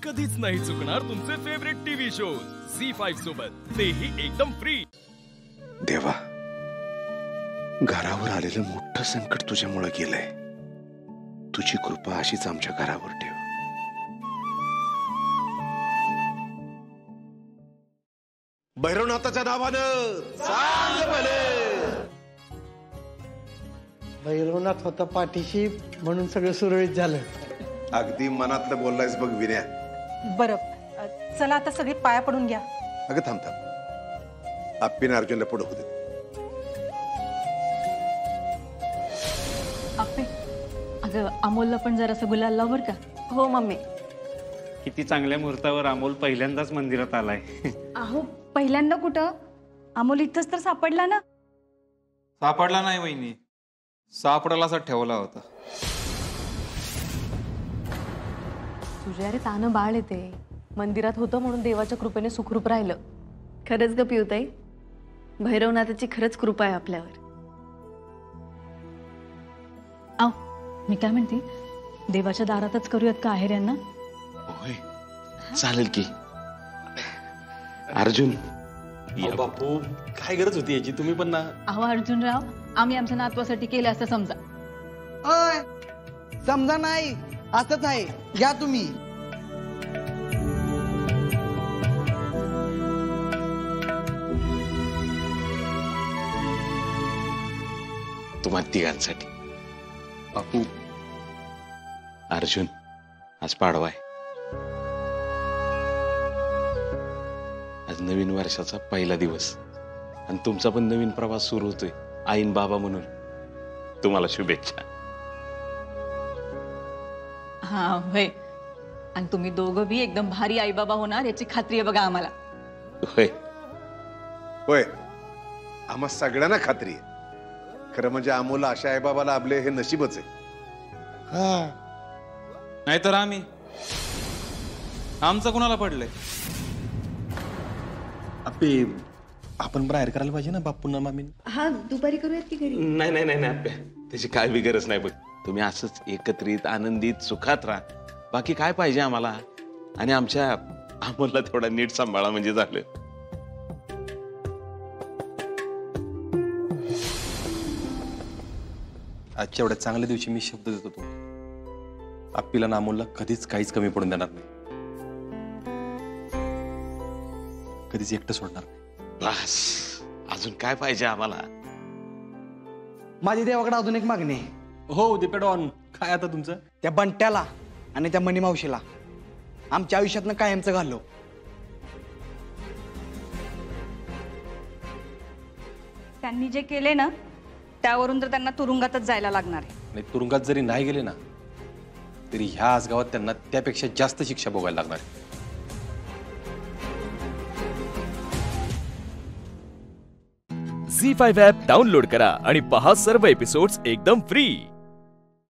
कधीच नाही चुकणार तुमचे फेवरेट टीव्ही शोज झी5 सोबत, तेही एकदम फ्री। देवा, घरावर आलेलं मोठं संकट तुझ्यामुळे गेलंय। तुझी कृपा अशीच आमच्या घरावर ठेव। भैरवनाथाच्या नावानं चांग भले। भैरवनाथ होता पाठीशी म्हणून सगळं सुरळीत झालं। अगदी मनातलं बोललायस बघ विनया। बरं, चला आता सगळे पाया पडून घ्या। अगं थांब थांब, आप्पीने अर्जुनला पुढे होऊ दे। आप्पे, अगं अमोलला पण जरासं गुलाल लाव बरं का। हो मम्मी। किती चांगल्या मुहूर्तावर अमोल पहिल्यांदाच मंदिरात आलाय। अहो पहिल्यांदा कुठं, अमोल इथंच तर सापडला ना। सापडला नाही वहिनी, सापडायला असा ठेवला होता। तुझ्या रे तानं बाळ येते, मंदिरात होतं म्हणून देवाच्या कृपेने सुखरूप राहिलं। खरंच ग पिऊताई, भैरवनाथाची खरंच कृपा आहे आपल्यावर। आव, मी काय म्हणते, देवाच्या दारातच करूयात का आहेर यांना? होय, चालेल की। अर्जुन, बापू काय गरज होती याची, तुम्ही पण ना। अहो अर्जुनराव, आम्ही आमच्या नातवासाठी केलं असं समजा। ओय, समजा नाही, असंच आहे, घ्या तुम्ही। तुम्हा तिघांसाठी। बापू, अर्जुन, आज पाडवा आहे। आज नवीन वर्षाचा पहिला दिवस आणि तुमचा पण नवीन प्रवास सुरू होतोय आईन बाबा म्हणून। तुम्हाला शुभेच्छा। हा होय, आणि तुम्ही दोघं बी एकदम भारी आई बाबा होणार याची खात्री आहे बघा आम्हाला। होय होय, आम्हा सगळ्यांना खात्री आहे। खरं म्हणजे अमोलला अशा आई बाबाला आपले हे नशीबच आहे। नाहीतर आमचं कुणाला पडलंय? आप्पे आपण बाहेर करायला पाहिजे ना बापूंना मामीन। हा, दुपारी करूयात की घरी? नाही नाही नाही आप्पे, त्याची काय बी गरज नाही बघ। तुम्ही असंच एकत्रित आनंदित सुखात राहा, बाकी काय पाहिजे आम्हाला। आणि आमच्या अमोलला थोडा नीट सांभाळा म्हणजे झालं। आजच्या एवढ्या चांगल्या दिवशी मी शब्द देतो तो, आप्पीला ना अमोलला कधीच काहीच कमी पडून देणार नाही, कधीच एकटं सोडणार नाही। बस, अजून काय पाहिजे आम्हाला? माझी देवाकडे अजून एक मागणी आहे। हो दीपेडॉन, काय आता तुमचं? त्या बंट्याला आणि त्या मणी मावशीला आमच्या आयुष्यातनं कायमचं घालव। त्यांनी जे केले ना, त्यावरून तर त्यांना तुरुंगातच जायला लागणार आहे। आणि तुरुंगात जरी नाही गेले ना, तरी ह्या आजगावात त्यांना त्यापेक्षा जास्त शिक्षा भोगायला लागणार आहे। झी5 ॲप डाउनलोड करा आणि पहा सर्व एपिसोड्स एकदम फ्री।